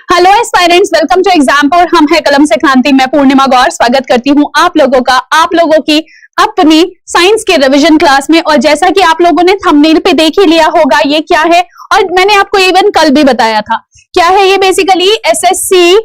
Hello aspirants, welcome to example. हम है कलम से क्रांति। मैं पूर्णिमा गौर स्वागत करती हूँ आप लोगों की अपनी साइंस के रिवीजन क्लास में। और जैसा कि आप लोगों ने थंबनेल पे देख ही लिया होगा ये क्या है, और मैंने आपको इवन कल भी बताया था क्या है ये। बेसिकली एसएससी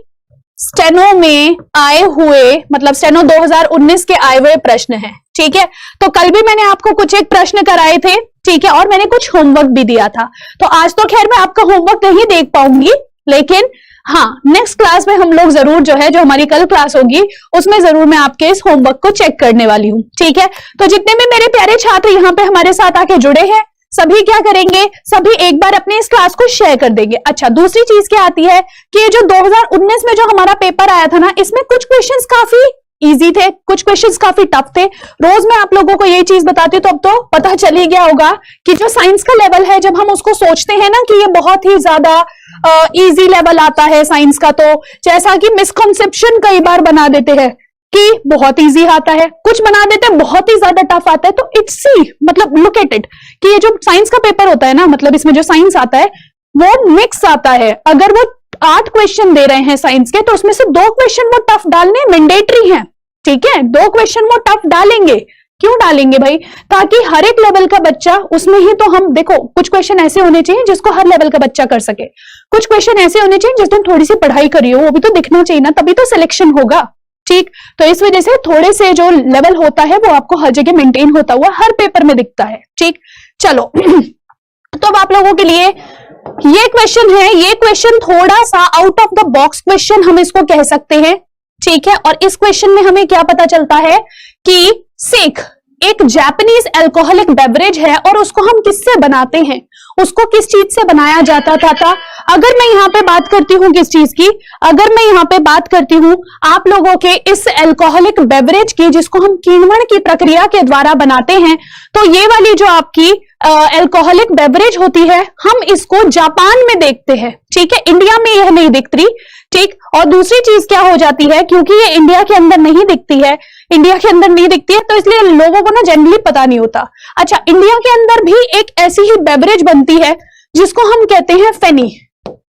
स्टेनो में आए हुए, मतलब स्टेनो 2019 के आए हुए प्रश्न है। ठीक है, तो कल भी मैंने आपको कुछ एक प्रश्न कराए थे, ठीक है, और मैंने कुछ होमवर्क भी दिया था। तो आज तो खैर मैं आपका होमवर्क नहीं देख पाऊंगी, लेकिन हाँ नेक्स्ट क्लास में हम लोग जरूर जो है, जो हमारी कल क्लास होगी उसमें जरूर मैं आपके इस होमवर्क को चेक करने वाली हूँ। ठीक है, तो जितने भी मेरे प्यारे छात्र यहाँ पे हमारे साथ आके जुड़े हैं, सभी क्या करेंगे, सभी एक बार अपने इस क्लास को शेयर कर देंगे। अच्छा, दूसरी चीज क्या आती है कि ये जो 2019 में जो हमारा पेपर आया था ना, इसमें कुछ क्वेश्चंस काफी इजी थे, कुछ क्वेश्चंस काफी टफ थे। रोज मैं आप लोगों को ये चीज बताती हूँ तो अब तो पता चल ही गया होगा कि जो साइंस का लेवल है, जब हम उसको सोचते हैं ना कि ये बहुत ही ज्यादा इजी लेवल आता है साइंस का, तो जैसा कि मिसकंसेप्शन कई बार बना देते हैं कि बहुत इजी आता है, कुछ बना देते हैं बहुत ही ज्यादा टफ आता है। तो इट्स सी, मतलब लुक एट इट कि ये जो साइंस का पेपर होता है ना, मतलब इसमें जो साइंस आता है वो मिक्स आता है। अगर वो 8 क्वेश्चन दे रहे हैं साइंस के, तो उसमें से 2 क्वेश्चन वो टफ डालने मैंडेटरी हैं। ठीक है, 2 क्वेश्चन वो टफ डालेंगे। क्यों डालेंगे भाई? ताकि हर एक लेवल का बच्चा उसमें ही, तो हम देखो कुछ क्वेश्चन ऐसे होने चाहिए जिसको हर लेवल का बच्चा कर सके, कुछ क्वेश्चन ऐसे होने चाहिए जिसने थोड़ी सी पढ़ाई करी हो, वो भी तो दिखना चाहिए ना, तभी तो सिलेक्शन होगा। ठीक, तो इस वजह से थोड़े से जो लेवल होता है वो आपको हर जगह मेंटेन होता हुआ हर पेपर में दिखता है। ठीक, चलो तो अब आप लोगों के लिए ये क्वेश्चन है, ये क्वेश्चन थोड़ा सा out of the box question हम इसको कह सकते हैं। ठीक है, और इस क्वेश्चन में हमें क्या पता चलता है कि सेक एक जापानीज अल्कोहलिक बेवरेज है, और उसको हम किससे बनाते हैं, उसको किस चीज से बनाया जाता था। अगर मैं यहाँ पे बात करती हूँ किस चीज की, अगर मैं यहाँ पे बात करती हूँ आप लोगों के इस अल्कोहलिक बेवरेज की, जिसको हम किण्वन की प्रक्रिया के द्वारा बनाते हैं, तो ये वाली जो आपकी अल्कोहलिक बेवरेज होती है, हम इसको जापान में देखते हैं। ठीक है, इंडिया में यह नहीं दिखती। ठीक, और दूसरी चीज क्या हो जाती है, क्योंकि ये इंडिया के अंदर नहीं दिखती है, तो इसलिए लोगों को ना जनरली पता नहीं होता। अच्छा, इंडिया के अंदर भी एक ऐसी ही बेवरेज बनती है जिसको हम कहते हैं फेनी।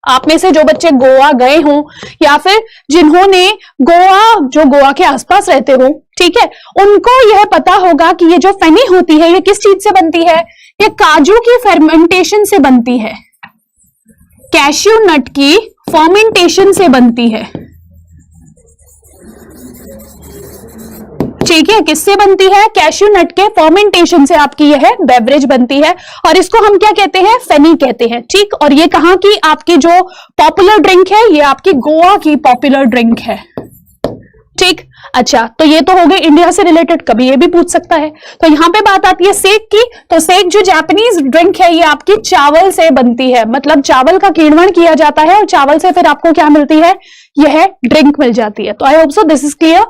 आप में से जो बच्चे गोवा गए हों, या फिर जिन्होंने गोवा के आसपास रहते हो, ठीक है, उनको यह पता होगा कि ये जो फेनी होती है ये किस चीज से बनती है। ये काजू की फर्मेंटेशन से बनती है, कैश्यू नट की फर्मेंटेशन से बनती है। ठीक है, किससे बनती है? कैश्यू नट के फर्मेंटेशन से आपकी यह बेवरेज बनती है, और इसको हम क्या कहते हैं? फेनी कहते हैं। ठीक, और ये कहां की आपकी जो पॉपुलर ड्रिंक है, ये आपकी गोवा की पॉपुलर ड्रिंक है। ठीक, अच्छा, तो ये तो हो गई इंडिया से रिलेटेड, कभी ये भी पूछ सकता है। तो यहां पे बात आती है सेक की, तो सेक जो जापानीज ड्रिंक है ये आपकी चावल से बनती है, मतलब चावल का किण्वन किया जाता है और चावल से फिर आपको क्या मिलती है? यह ड्रिंक मिल जाती है। तो I hope so this is clear.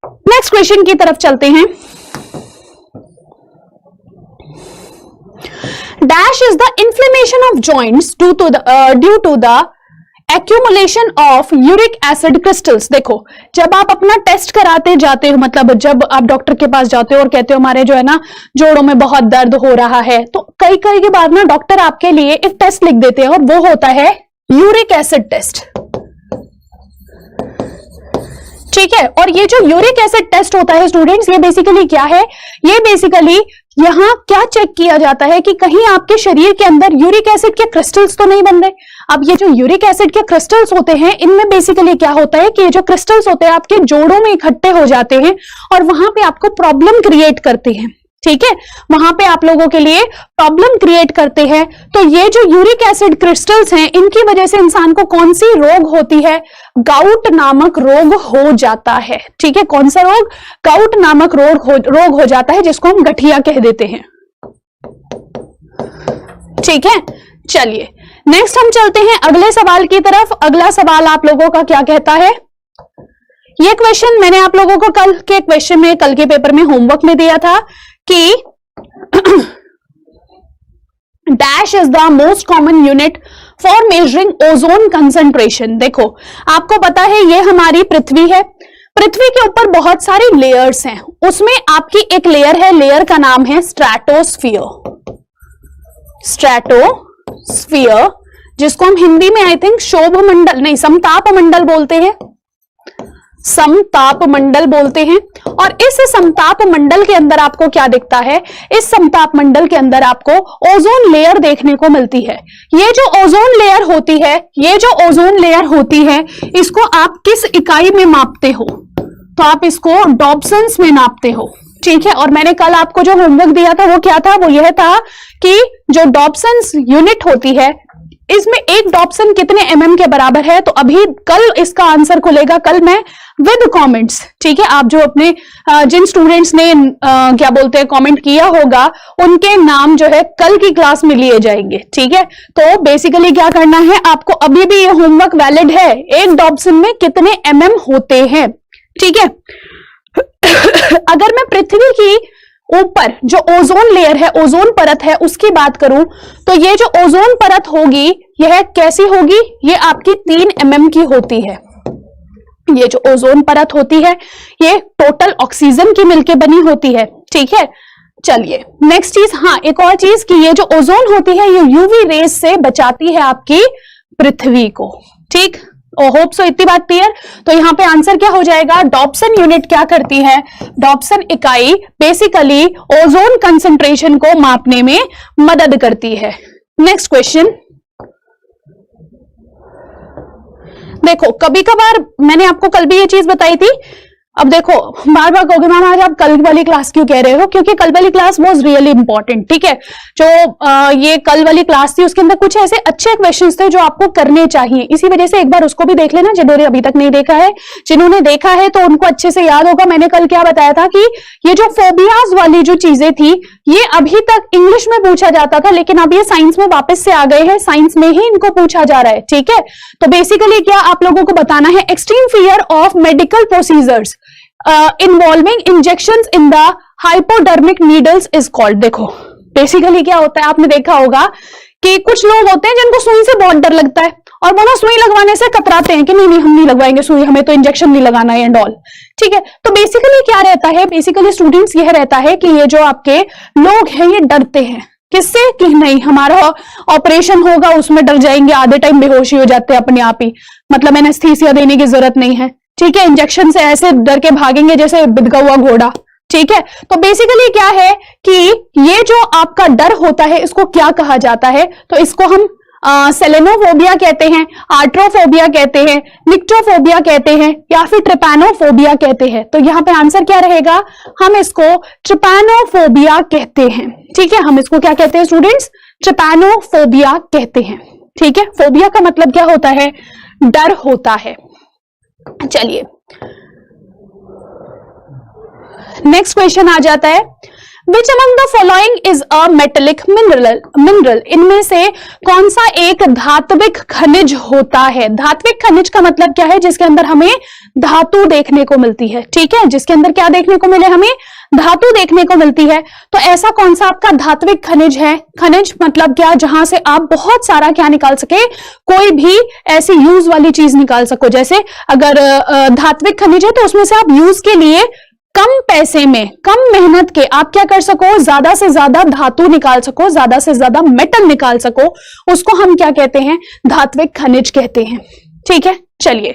Next question की तरफ चलते हैं। Dash is the inflammation of joints due to the accumulation of uric acid crystals. देखो, जब आप अपना टेस्ट कराते जाते हो, मतलब जब आप डॉक्टर के पास जाते हो और कहते हो हमारे जो है ना जोड़ों में बहुत दर्द हो रहा है, तो कई के बाद ना डॉक्टर आपके लिए एक टेस्ट लिख देते हैं, और वो होता है यूरिक एसिड टेस्ट। ठीक है, और ये जो यूरिक एसिड टेस्ट होता है स्टूडेंट्स, ये बेसिकली क्या है? ये बेसिकली यहां क्या चेक किया जाता है कि कहीं आपके शरीर के अंदर यूरिक एसिड के क्रिस्टल्स तो नहीं बन रहे। अब ये जो यूरिक एसिड के क्रिस्टल्स होते हैं, इनमें बेसिकली क्या होता है कि ये जो क्रिस्टल्स होते हैं आपके जोड़ों में इकट्ठे हो जाते हैं और वहां पे आपको प्रॉब्लम क्रिएट करते हैं। ठीक है, वहां पे आप लोगों के लिए प्रॉब्लम क्रिएट करते हैं। तो ये जो यूरिक एसिड क्रिस्टल्स हैं, इनकी वजह से इंसान को कौन सी रोग होती है? गाउट नामक रोग हो जाता है। ठीक है, कौन सा रोग? गाउट नामक रोग हो जाता है, जिसको हम गठिया कह देते हैं। ठीक है, चलिए नेक्स्ट हम चलते हैं अगले सवाल की तरफ। अगला सवाल आप लोगों का क्या कहता है? ये क्वेश्चन मैंने आप लोगों को कल के क्वेश्चन में, कल के पेपर में होमवर्क में दिया था कि dash is the most common unit for measuring ozone concentration. देखो, आपको पता है ये हमारी पृथ्वी है, पृथ्वी के ऊपर बहुत सारी लेयर्स हैं, उसमें आपकी एक लेयर है, लेयर का नाम है स्ट्रेटोस्फियर। स्ट्रेटोस्फियर जिसको हम हिंदी में आई थिंक शोभ मंडल नहीं समताप मंडल बोलते हैं, समताप मंडल बोलते हैं। और इस समताप मंडल के अंदर आपको क्या दिखता है, इस समताप मंडल के अंदर आपको ओजोन लेयर देखने को मिलती है। ये जो ओजोन लेयर होती है, ये जो ओजोन लेयर होती है, इसको आप किस इकाई में मापते हो, तो आप इसको डॉप्सन्स में नापते हो, ठीक है। और मैंने कल आपको जो होमवर्क दिया था वो क्या था, वो यह था कि जो डॉप्सन्स यूनिट होती है, इसमें एक डॉप्सन कितने mm के बराबर है। तो अभी कल इसका आंसर खुलेगा, कल मैं विद कमेंट्स, ठीक है। आप जो अपने जिन स्टूडेंट्स ने क्या बोलते हैं कमेंट किया होगा, उनके नाम जो है कल की क्लास में लिए जाएंगे, ठीक है। तो बेसिकली क्या करना है आपको, अभी भी ये होमवर्क वैलिड है, एक डॉप्सन में कितने mm होते हैं, ठीक है। अगर मैं पृथ्वी की ऊपर जो ओजोन लेयर है, ओजोन परत है, उसकी बात करूं तो ये जो ओजोन परत होगी यह कैसी होगी, ये आपकी 3 mm की होती है। ये जो ओजोन परत होती है ये टोटल ऑक्सीजन की मिलके बनी होती है, ठीक है। चलिए नेक्स्ट चीज, हाँ एक और चीज कि ये जो ओजोन होती है ये यूवी रेस से बचाती है आपकी पृथ्वी को, ठीक। होप सो इतनी बात क्लियर। तो यहां पे आंसर क्या हो जाएगा, डॉप्सन यूनिट क्या करती है, डॉप्सन इकाई बेसिकली ओजोन कंसंट्रेशन को मापने में मदद करती है। नेक्स्ट क्वेश्चन देखो, कभी कभार मैंने आपको कल भी ये चीज बताई थी, अब देखो बार बार कहोगे मैम आज आप कल वाली क्लास क्यों कह रहे हो, क्योंकि कल वाली क्लास वाज रियली इंपॉर्टेंट, ठीक है। जो ये कल वाली क्लास थी उसके अंदर कुछ ऐसे अच्छे क्वेश्चंस थे जो आपको करने चाहिए, इसी वजह से एक बार उसको भी देख लेना जिन्होंने अभी तक नहीं देखा है। जिन्होंने देखा है तो उनको अच्छे से याद होगा मैंने कल क्या बताया था कि ये जो फोबियाज वाली जो चीजें थी ये अभी तक इंग्लिश में पूछा जाता था, लेकिन अब ये साइंस में वापस से आ गए हैं, साइंस में ही इनको पूछा जा रहा है, ठीक है। तो बेसिकली क्या आप लोगों को बताना है, extreme fear of medical procedures involving injections in the hypodermic needles is called. देखो बेसिकली क्या होता है, आपने देखा होगा कि कुछ लोग होते हैं जिनको सुई से बहुत डर लगता है और वो ना सुई लगवाने से कतराते हैं कि नहीं नहीं हम नहीं लगवाएंगे सुई, हमें तो इंजेक्शन नहीं लगाना है एंड ऑल, ठीक है। तो बेसिकली क्या रहता है, बेसिकली स्टूडेंट्स यह रहता है कि ये जो आपके लोग हैं ये डरते हैं, किससे, कि नहीं हमारा ऑपरेशन होगा उसमें डर जाएंगे, आधे टाइम बेहोशी हो जाते हैं अपने आप ही, मतलब एनेस्थीसिया देने की जरूरत नहीं है, ठीक है। इंजेक्शन से ऐसे डर के भागेंगे जैसे बिदका हुआ घोड़ा, ठीक है। तो बेसिकली क्या है कि ये जो आपका डर होता है इसको क्या कहा जाता है, तो इसको हम सेलेनोफोबिया कहते हैं, आर्ट्रोफोबिया कहते हैं, निक्टोफोबिया कहते हैं या फिर ट्रिपैनोफोबिया कहते हैं। तो यहां पे आंसर क्या रहेगा, हम इसको ट्रिपैनोफोबिया कहते हैं, ठीक है। हम इसको क्या कहते हैं स्टूडेंट्स, ट्रिपैनोफोबिया कहते हैं, ठीक है। फोबिया का मतलब क्या होता है, डर होता है। चलिए नेक्स्ट क्वेश्चन आ जाता है, Which among the following is a metallic mineral? इनमें से कौन सा एक धात्विक खनिज होता है। धात्विक खनिज का मतलब क्या है, जिसके अंदर हमें धातु देखने को मिलती है, ठीक है। जिसके अंदर क्या देखने को मिले, हमें धातु देखने को मिलती है। तो ऐसा कौन सा आपका धात्विक खनिज है, खनिज मतलब क्या, जहां से आप बहुत सारा क्या निकाल सके, कोई भी ऐसी यूज वाली चीज निकाल सको। जैसे अगर धात्विक खनिज है तो उसमें से आप यूज के लिए कम पैसे में कम मेहनत के आप क्या कर सको, ज्यादा से ज्यादा धातु निकाल सको, ज्यादा से ज्यादा मेटल निकाल सको, उसको हम क्या कहते हैं, धात्विक खनिज कहते हैं, ठीक है। चलिए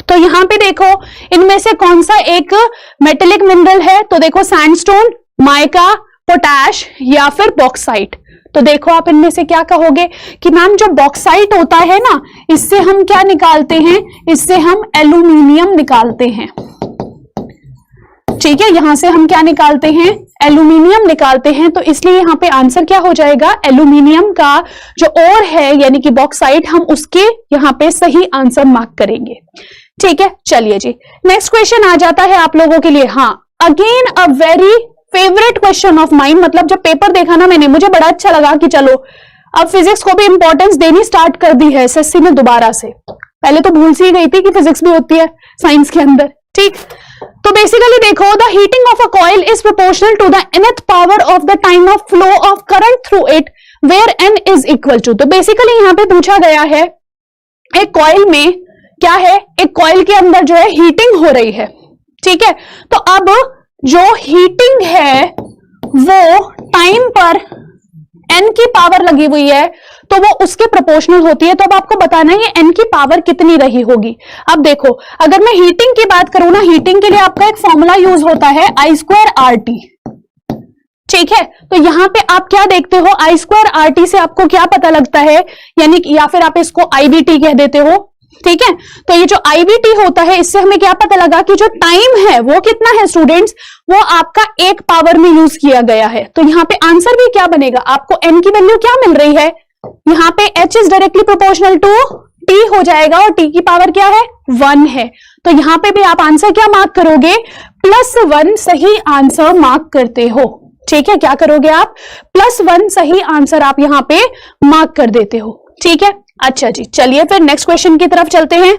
तो यहां पे देखो इनमें से कौन सा एक मेटेलिक मिनरल है, तो देखो सैंडस्टोन, माइका, पोटैश या फिर बॉक्साइट। तो देखो आप इनमें से क्या कहोगे कि मैम जो बॉक्साइट होता है ना, इससे हम क्या निकालते हैं, इससे हम एल्यूमिनियम निकालते हैं, ठीक है। यहां से हम क्या निकालते हैं, एल्यूमिनियम निकालते हैं। तो इसलिए यहां पे आंसर क्या हो जाएगा, एल्यूमिनियम का जो और है यानी कि बॉक्साइट, हम उसके यहां पे सही आंसर मार्क करेंगे, ठीक है। चलिए जी नेक्स्ट क्वेश्चन आ जाता है आप लोगों के लिए। हाँ again a very favourite question of mind, मतलब जब पेपर देखा ना मैंने मुझे बड़ा अच्छा लगा कि चलो अब फिजिक्स को भी इंपॉर्टेंस देनी स्टार्ट कर दी है एसएससी में दोबारा से। पहले तो भूल सी गई थी कि फिजिक्स भी होती है साइंस के अंदर, ठीक। तो बेसिकली देखो the heating of a coil is proportional to the nth power of the time of flow of current through it where n is equal to. तो बेसिकली यहां पे पूछा गया है एक कॉइल में क्या है, एक कॉइल के अंदर जो है हीटिंग हो रही है, ठीक है। तो अब जो हीटिंग है वो टाइम पर n की पावर लगी हुई है, तो वो उसके प्रोपोर्शनल होती है। तो अब आपको बताना है ये n की पावर कितनी रही होगी। अब देखो, अगर मैं हीटिंग की बात करूं ना, हीटिंग के लिए आपका एक फॉर्मूला यूज होता है I²RT, ठीक है। तो यहां पे आप क्या देखते हो, I²RT से आपको क्या पता लगता है, यानी कि या फिर आप इसको IBT कह देते हो, ठीक है। तो ये जो IBT होता है, इससे हमें क्या पता लगा कि जो टाइम है वो कितना है स्टूडेंट्स, वो आपका एक पावर में यूज किया गया है। तो यहाँ पे आंसर भी क्या बनेगा, आपको n की वैल्यू क्या मिल रही है, यहाँ पे h is directly proportional to t हो जाएगा, और t की पावर क्या है, 1 है। तो यहाँ पे भी आप आंसर क्या मार्क करोगे, +1 सही आंसर मार्क करते हो, ठीक है। क्या करोगे आप, +1 सही आंसर आप यहां पे मार्क कर देते हो, ठीक है। अच्छा जी, चलिए फिर नेक्स्ट क्वेश्चन की तरफ चलते हैं।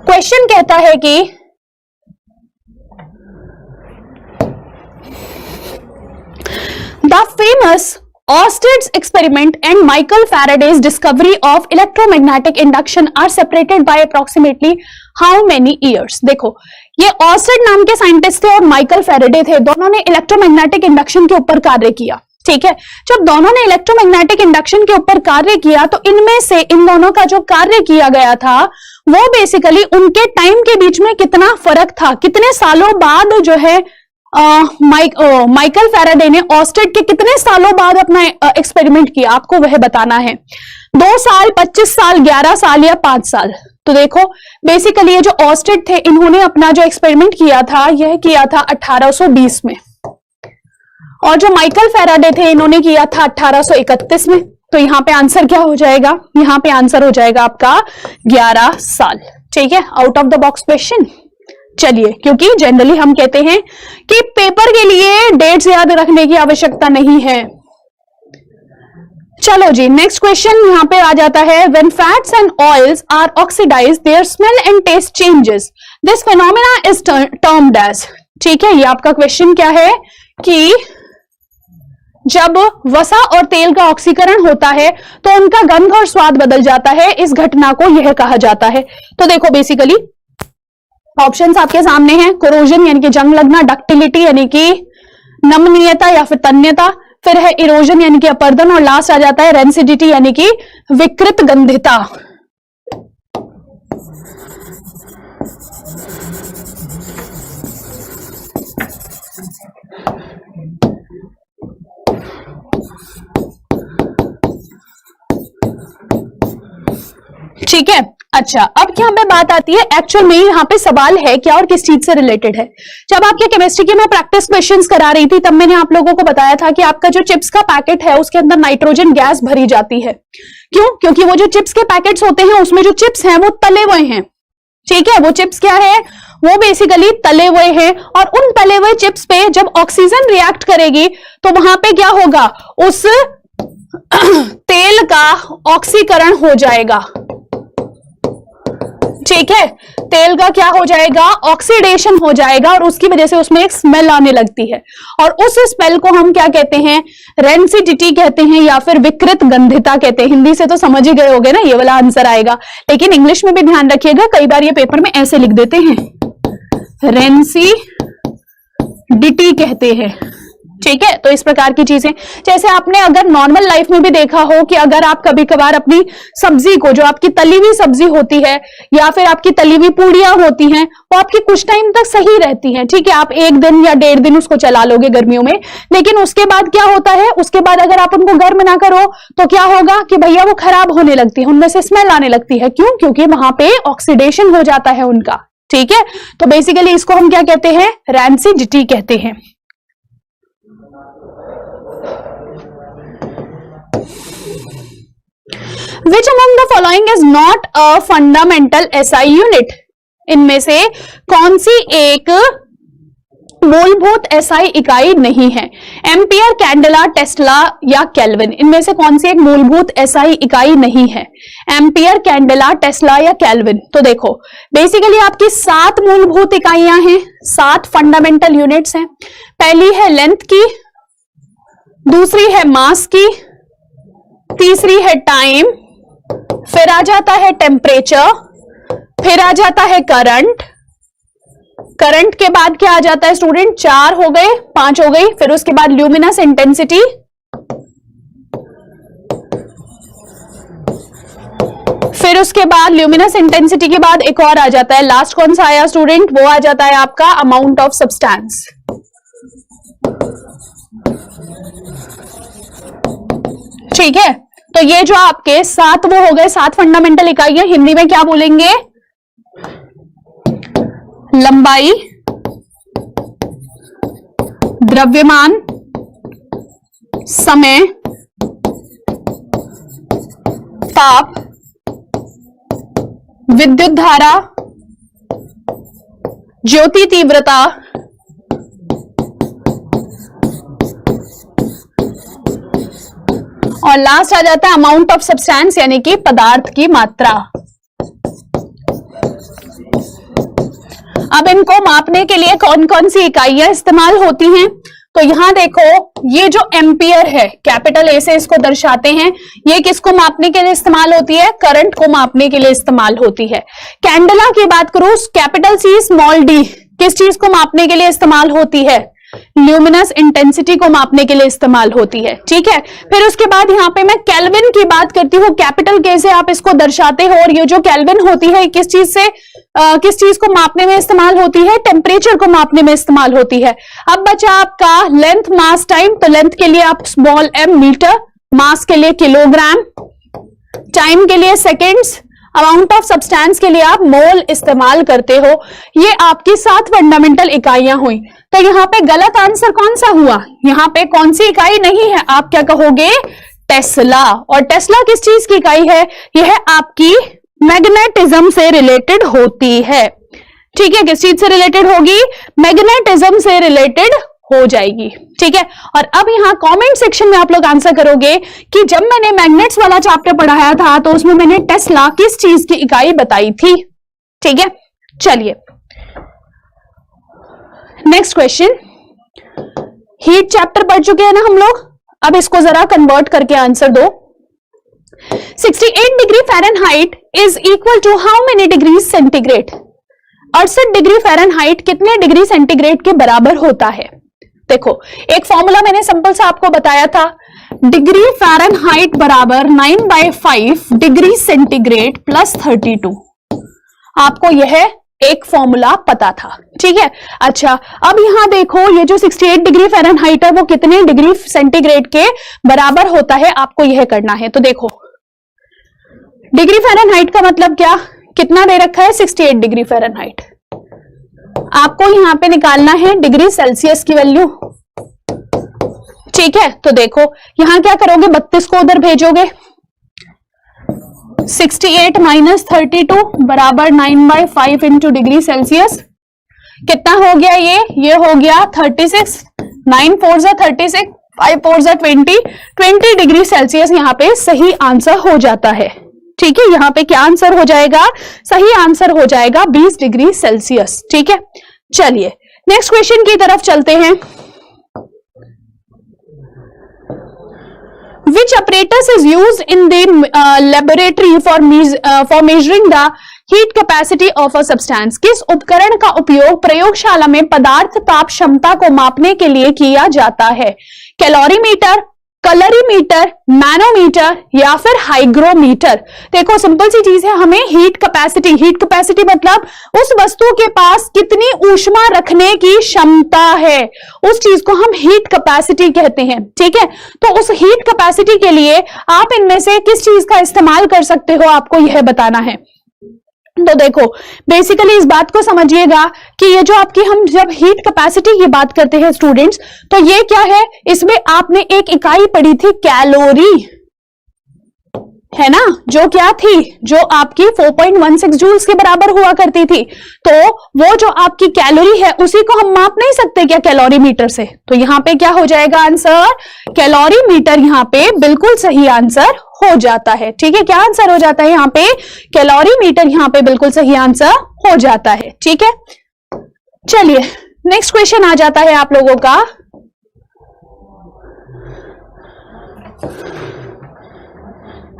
क्वेश्चन कहता है कि the famous Oersted experiment and Michael Faraday's discovery of electromagnetic induction are separated by approximately how many years? देखो, ये ऑर्स्टेड नाम के साइंटिस्ट थे और माइकल फैराडे थे, दोनों ने इलेक्ट्रोमैग्नेटिक इंडक्शन के ऊपर कार्य किया, ठीक है। जब दोनों ने इलेक्ट्रोमैग्नेटिक इंडक्शन के ऊपर कार्य किया तो इनमें से इन दोनों का जो कार्य किया गया था वो बेसिकली उनके टाइम के बीच में कितना फर्क था, कितने सालों बाद जो है माइकल फैराडे ने ऑर्स्टेड के कितने सालों बाद अपना एक्सपेरिमेंट किया, आपको वह बताना है। 2 साल, 25 साल, 11 साल या 5 साल। तो देखो, बेसिकली ये जो ऑर्स्टेड थे, इन्होंने अपना जो एक्सपेरिमेंट किया था, यह किया था 1820 में, और जो माइकल फैराडे थे, इन्होंने किया था 1831 में। तो यहां पे आंसर क्या हो जाएगा, यहां पे आंसर हो जाएगा आपका 11 साल, ठीक है। Out of the box question. चलिए, क्योंकि जनरली हम कहते हैं कि पेपर के लिए डेट्स याद रखने की आवश्यकता नहीं है। चलो जी, नेक्स्ट क्वेश्चन यहां पे आ जाता है, when fats and oils are oxidised their smell and taste changes, this phenomena is termed as, ठीक है। ये आपका क्वेश्चन क्या है कि जब वसा और तेल का ऑक्सीकरण होता है तो उनका गंध और स्वाद बदल जाता है, इस घटना को यह कहा जाता है। तो देखो, बेसिकली ऑप्शंस आपके सामने हैं, कोरोजन यानी कि जंग लगना, डक्टिलिटी यानी कि नमनीयता या फिर तन्यता, फिर है इरोजन यानी कि अपर्दन, और लास्ट आ जाता है रेंसिडिटी यानी कि विकृत गंधिता। ठीक है। अच्छा, अब यहाँ पे बात आती है, एक्चुअल में यहाँ पे सवाल है क्या और किस चीज से रिलेटेड है। जब आपके केमिस्ट्री की मैं प्रैक्टिस क्वेश्चंस करा रही थी, तब मैंने आप लोगों को बताया था कि आपका जो चिप्स का पैकेट है उसके अंदर नाइट्रोजन गैस भरी जाती है। क्यों? क्योंकि वो जो चिप्स के पैकेट्स होते हैं उसमें जो चिप्स हैं वो तले हुए हैं, ठीक है। वो चिप्स क्या है, वो बेसिकली तले हुए हैं, और उन तले हुए चिप्स पे जब ऑक्सीजन रिएक्ट करेगी तो वहां पे क्या होगा, उस तेल का ऑक्सीकरण हो जाएगा, ठीक है। तेल का क्या हो जाएगा, ऑक्सीडेशन हो जाएगा, और उसकी वजह से उसमें एक स्मेल आने लगती है, और उस स्मेल को हम क्या कहते हैं, रेंसिडिटी कहते हैं या फिर विकृत गंधिता कहते हैं। हिंदी से तो समझ ही गए होगे ना, ये वाला आंसर आएगा, लेकिन इंग्लिश में भी ध्यान रखिएगा, कई बार ये पेपर में ऐसे लिख देते हैं, रेंसिडिटी कहते हैं, ठीक है। तो इस प्रकार की चीजें, जैसे आपने अगर नॉर्मल लाइफ में भी देखा हो कि अगर आप कभी कभार अपनी सब्जी को, जो आपकी तली हुई सब्जी होती है या फिर आपकी तली हुई पूड़ियां होती हैं, वो आपकी कुछ टाइम तक सही रहती हैं, ठीक है। आप 1 दिन या 1.5 दिन उसको चला लोगे गर्मियों में, लेकिन उसके बाद क्या होता है, उसके बाद अगर आप उनको गर्म ना करो तो क्या होगा कि भैया वो खराब होने लगती है, उनमें से स्मेल आने लगती है। क्यों? क्योंकि वहां पे ऑक्सीडेशन हो जाता है उनका, ठीक है। तो बेसिकली इसको हम क्या कहते हैं, रेंसिडिटी कहते हैं। Which among the following is not a fundamental SI unit? इनमें से कौन सी एक मूलभूत SI इकाई नहीं है? एम्पियर, कैंडेला, टेस्ला या केल्विन, इनमें से कौन सी एक मूलभूत SI इकाई नहीं है? एम्पियर, कैंडेला, टेस्ला या केल्विन। तो देखो, बेसिकली आपकी 7 मूलभूत इकाइयां हैं, 7 फंडामेंटल यूनिट्स हैं। पहली है लेंथ की, दूसरी है मास की, तीसरी है टाइम, फिर आ जाता है टेम्परेचर, फिर आ जाता है करंट, करंट के बाद क्या आ जाता है स्टूडेंट? 4 हो गए, 5 हो गई, फिर उसके बाद ल्यूमिनस इंटेंसिटी, फिर उसके बाद ल्यूमिनस इंटेंसिटी के बाद एक और आ जाता है, लास्ट कौन सा आया स्टूडेंट? वो आ जाता है आपका अमाउंट ऑफ सब्सटेंस। ठीक है, तो ये जो आपके 7 वो हो गए, 7 फंडामेंटल इकाइयां, हिंदी में क्या बोलेंगे? लंबाई, द्रव्यमान, समय, ताप, विद्युत धारा, ज्योति तीव्रता, और लास्ट आ जाता है अमाउंट ऑफ सब्सटेंस यानी कि पदार्थ की मात्रा। अब इनको मापने के लिए कौन कौन सी इकाइयां इस्तेमाल होती हैं? तो यहां देखो, ये जो एम्पियर है, कैपिटल ए से इसको दर्शाते हैं, ये किसको मापने के लिए इस्तेमाल होती है? करंट को मापने के लिए इस्तेमाल होती है। कैंडला की बात करूं, कैपिटल सी स्मॉल डी किस चीज को मापने के लिए इस्तेमाल होती है? ल्यूमिनस इंटेंसिटी को मापने के लिए इस्तेमाल होती है। ठीक है, फिर उसके बाद यहां पे मैं केल्विन की बात करती हूँ, कैपिटल के से आप इसको दर्शाते हो, और ये जो केल्विन होती है किस चीज से किस चीज को मापने में इस्तेमाल होती है? टेम्परेचर को मापने में इस्तेमाल होती है। अब बचा आपका लेंथ, मास, टाइम। तो लेंथ के लिए आप स्मॉल एम मीटर, मास के लिए किलोग्राम, टाइम के लिए सेकेंड्स, अमाउंट ऑफ सब्सटेंस के लिए आप मोल इस्तेमाल करते हो। ये आपकी 7 फंडामेंटल इकाइयां हुई। तो यहां पे गलत आंसर कौन सा हुआ? यहां पे कौन सी इकाई नहीं है? आप क्या कहोगे? टेस्ला। और टेस्ला किस चीज की इकाई है? यह आपकी मैग्नेटिज्म से रिलेटेड होती है। ठीक है, किस चीज से रिलेटेड होगी? मैग्नेटिज्म से रिलेटेड हो जाएगी। ठीक है, और अब यहां कमेंट सेक्शन में आप लोग आंसर करोगे कि जब मैंने मैग्नेट्स वाला चैप्टर पढ़ाया था तो उसमें मैंने टेस्ला किस चीज की इकाई बताई थी। ठीक है, चलिए नेक्स्ट क्वेश्चन। हीट चैप्टर पढ़ चुके हैं ना हम लोग, अब इसको जरा कन्वर्ट करके आंसर दो। 68 degree Fahrenheit is equal to how many degree centigrade? 68 degree Fahrenheit कितने डिग्री सेंटीग्रेड के बराबर होता है? देखो, एक फॉर्मूला मैंने सिंपल सा आपको बताया था, डिग्री फ़ारेनहाइट बराबर 9/5 डिग्री सेंटीग्रेड प्लस 32। आपको यह एक फॉर्मूला पता था। ठीक है, अच्छा अब यहां देखो, ये जो 68 डिग्री फ़ारेनहाइट है वो कितने डिग्री सेंटीग्रेड के बराबर होता है, आपको यह करना है। तो देखो, डिग्री फ़ारेनहाइट का मतलब क्या, कितना दे रखा है? 68 डिग्री फ़ारेनहाइट। आपको यहां पे निकालना है डिग्री सेल्सियस की वैल्यू। ठीक है, तो देखो यहां क्या करोगे, 32 को उधर भेजोगे, 68 माइनस 32 बराबर 9/5 इंटू डिग्री सेल्सियस। कितना हो गया ये हो गया 36, 9 4 जा 36, 5 4 जा 20 डिग्री सेल्सियस यहाँ पे सही आंसर हो जाता है। ठीक है, यहाँ पे क्या आंसर हो जाएगा? सही आंसर हो जाएगा 20 डिग्री सेल्सियस। ठीक है, चलिए नेक्स्ट क्वेश्चन की तरफ चलते हैं। Which apparatus is used in the laboratory for measuring the heat capacity of a substance? किस उपकरण का उपयोग प्रयोगशाला में पदार्थ ताप क्षमता को मापने के लिए किया जाता है? कैलोरीमीटर, कलरीमीटर, मैनोमीटर या फिर हाइग्रोमीटर? देखो सिंपल सी चीज है, हमें हीट कैपेसिटी मतलब उस वस्तु के पास कितनी ऊष्मा रखने की क्षमता है, उस चीज को हम हीट कैपेसिटी कहते हैं। ठीक है, तो उस हीट कैपेसिटी के लिए आप इनमें से किस चीज का इस्तेमाल कर सकते हो, आपको यह बताना है। तो देखो बेसिकली इस बात को समझिएगा कि ये जो आपकी हम जब हीट कैपेसिटी की बात करते हैं स्टूडेंट्स, तो ये क्या है, इसमें आपने एक इकाई पढ़ी थी कैलोरी, है ना, जो क्या थी, जो आपकी 4.16 जूल्स के बराबर हुआ करती थी। तो वो जो आपकी कैलोरी है उसी को हम माप नहीं सकते क्या कैलोरीमीटर से? तो यहां पे क्या हो जाएगा आंसर? कैलोरीमीटर यहां पे बिल्कुल सही आंसर हो जाता है। ठीक है, क्या आंसर हो जाता है यहाँ पे? कैलोरीमीटर यहाँ पे बिल्कुल सही आंसर हो जाता है। ठीक है, चलिए नेक्स्ट क्वेश्चन आ जाता है आप लोगों का।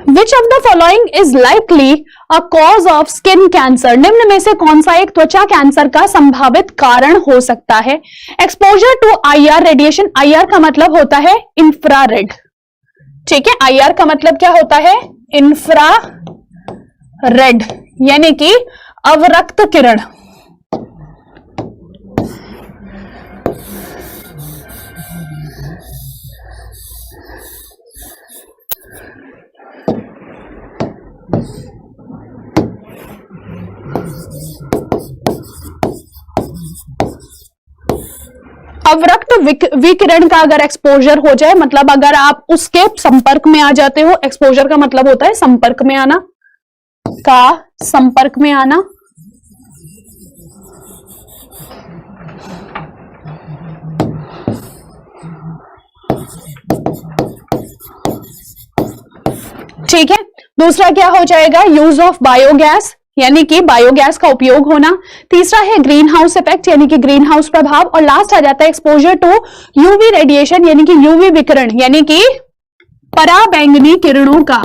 Which of the following is likely a cause of skin cancer, निम्न में से कौन सा एक त्वचा कैंसर का संभावित कारण हो सकता है? Exposure to IR radiation, IR का मतलब होता है इंफ्रारेड, ठीक है, IR का मतलब क्या होता है? इंफ्रारेड, यानी कि अवरक्त किरण। अवरक्त विकिरण का अगर एक्सपोजर हो जाए, मतलब अगर आप उसके संपर्क में आ जाते हो, एक्सपोजर का मतलब होता है संपर्क में आना, संपर्क में आना, ठीक है। दूसरा क्या हो जाएगा? यूज ऑफ बायोगैस, यानी कि बायोगैस का उपयोग होना। तीसरा है ग्रीन हाउस इफेक्ट, यानी कि ग्रीन हाउस प्रभाव। और लास्ट आ जाता है एक्सपोजर टू यूवी रेडिएशन, यानी कि यूवी विकिरण, यानी कि पराबैंगनी किरणों का,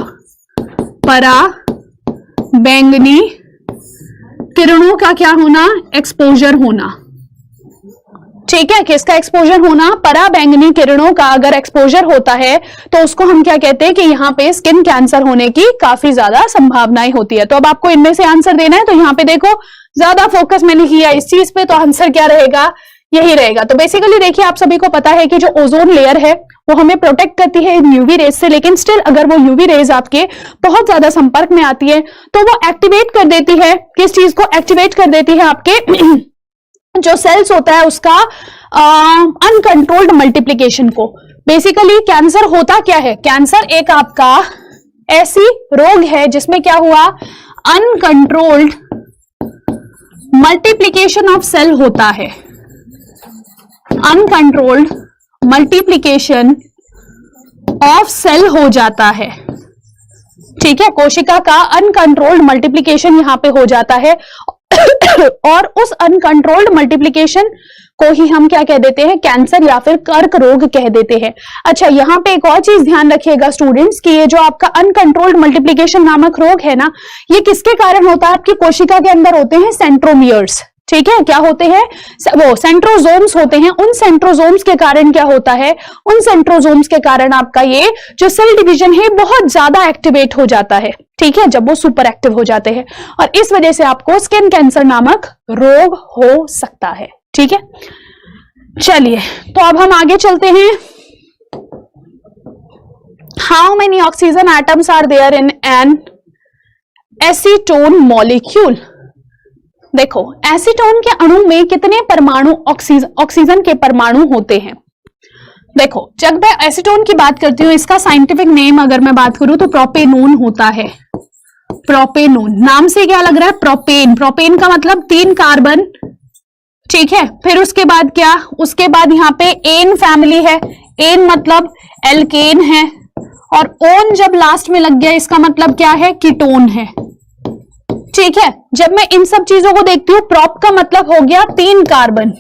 पराबैंगनी किरणों का क्या होना? एक्सपोजर होना, ठीक है। किसका एक्सपोजर होना? पराबैंगनी किरणों का अगर एक्सपोजर होता है तो उसको हम क्या कहते हैं कि यहाँ पे स्किन कैंसर होने की काफी ज्यादा संभावनाएं होती है। तो अब आपको इनमें से आंसर देना है, तो यहाँ पे देखो ज्यादा फोकस मैंने किया इस चीज पे, तो आंसर क्या रहेगा? यही रहेगा। तो बेसिकली देखिए, आप सभी को पता है कि जो ओजोन लेयर है वो हमें प्रोटेक्ट करती है यूवी रेज से, लेकिन स्टिल अगर वो यूवी रेज आपके बहुत ज्यादा संपर्क में आती है तो वो एक्टिवेट कर देती है, किस चीज को एक्टिवेट कर देती है? आपके जो सेल्स होता है उसका अनकंट्रोल्ड मल्टीप्लिकेशन को। बेसिकली कैंसर होता क्या है? कैंसर एक आपका ऐसी रोग है जिसमें क्या हुआ? अनकंट्रोल्ड मल्टीप्लिकेशन ऑफ सेल होता है, अनकंट्रोल्ड मल्टीप्लिकेशन ऑफ सेल हो जाता है, ठीक है। कोशिका का अनकंट्रोल्ड मल्टीप्लिकेशन यहां पे हो जाता है और उस अनकंट्रोल्ड मल्टीप्लिकेशन को ही हम क्या कह देते हैं? कैंसर या फिर कर्क रोग कह देते हैं। अच्छा, यहाँ पे एक और चीज ध्यान रखिएगा स्टूडेंट्स कि ये जो आपका अनकंट्रोल्ड मल्टीप्लिकेशन नामक रोग है ना, ये किसके कारण होता है? आपकी कोशिका के अंदर होते हैं सेंट्रोमियर्स, ठीक है। क्या होते हैं? वो सेंट्रोजोम्स होते हैं। उन सेंट्रोजोम्स के कारण क्या होता है? उन सेंट्रोजोम्स के कारण आपका ये जो सेल डिवीजन है बहुत ज्यादा एक्टिवेट हो जाता है, ठीक है, जब वो सुपर एक्टिव हो जाते हैं, और इस वजह से आपको स्किन कैंसर नामक रोग हो सकता है, ठीक है। चलिए, तो अब हम आगे चलते हैं। How many oxygen atoms are there in an acetone molecule? देखो, एसीटोन के अणु में कितने परमाणु ऑक्सीजन के परमाणु होते हैं? देखो, जब मैं एसीटोन की बात करती हूं, इसका साइंटिफिक नेम अगर मैं बात करूं तो प्रोपेनोन होता है। प्रोपेनोन नाम से क्या लग रहा है? प्रोपेन, प्रोपेन का मतलब 3 कार्बन, ठीक है। फिर उसके बाद क्या? उसके बाद यहाँ पे एन फैमिली है, एन मतलब एल्केन है, और ओन जब लास्ट में लग गया इसका मतलब क्या है? कीटोन है, ठीक है। जब मैं इन सब चीजों को देखती हूँ, प्रोप का मतलब हो गया 3 कार्बन,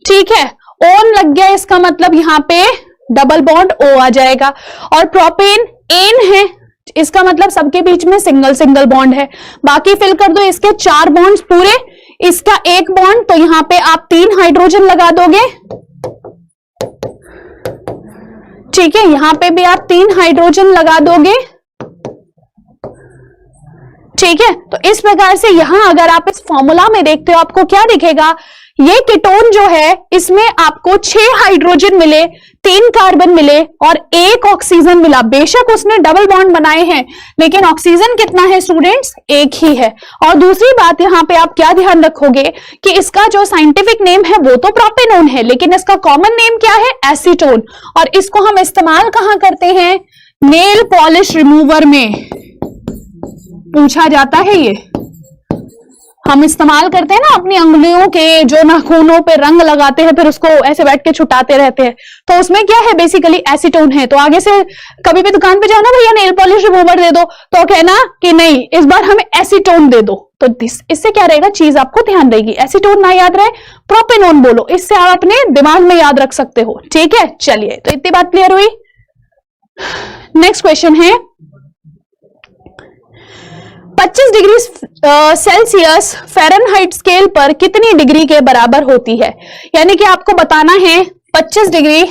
ठीक है। ओन लग गया, इसका मतलब यहाँ पे डबल बॉन्ड ओ आ जाएगा, और प्रोपेन एन है, इसका मतलब सबके बीच में सिंगल सिंगल बॉन्ड है। बाकी फिल कर दो इसके 4 बॉन्ड्स पूरे, इसका 1 बॉन्ड, तो यहां पे आप 3 हाइड्रोजन लगा दोगे, ठीक है। यहां पे भी आप 3 हाइड्रोजन लगा दोगे, ठीक है। तो इस प्रकार से यहां अगर आप इस फॉर्मूला में देखते हो, आपको क्या दिखेगा? ये कीटोन जो है इसमें आपको 6 हाइड्रोजन मिले, 3 कार्बन मिले और 1 ऑक्सीजन मिला। बेशक उसने डबल बॉन्ड बनाए हैं, लेकिन ऑक्सीजन कितना है स्टूडेंट्स? 1 ही है। और दूसरी बात यहां पे आप क्या ध्यान रखोगे कि इसका जो साइंटिफिक नेम है वो तो प्रोपेनोन है, लेकिन इसका कॉमन नेम क्या है? एसीटोन। और इसको हम इस्तेमाल कहां करते हैं? नेल पॉलिश रिमूवर में पूछा जाता है। ये हम इस्तेमाल करते हैं ना अपनी अंगुलियों के जो नाखूनों पे रंग लगाते हैं, फिर उसको ऐसे बैठ के छुटाते रहते हैं, तो उसमें क्या है? बेसिकली एसीटोन है। तो आगे से कभी भी दुकान पे जाओ ना, भैया नेल पॉलिश रिमूवर दे दो, तो कहना कि नहीं, इस बार हमें एसीटोन दे दो। तो इससे क्या रहेगा? चीज आपको ध्यान रहेगी। एसीटोन ना याद रहे, प्रोपेनोन बोलो, इससे आप अपने दिमाग में याद रख सकते हो, ठीक है। चलिए, तो इतनी बात क्लियर हुई। नेक्स्ट क्वेश्चन है, 25 डिग्री सेल्सियस फ़ारेनहाइट स्केल पर कितनी डिग्री के बराबर होती है? यानी कि आपको बताना है 25 डिग्री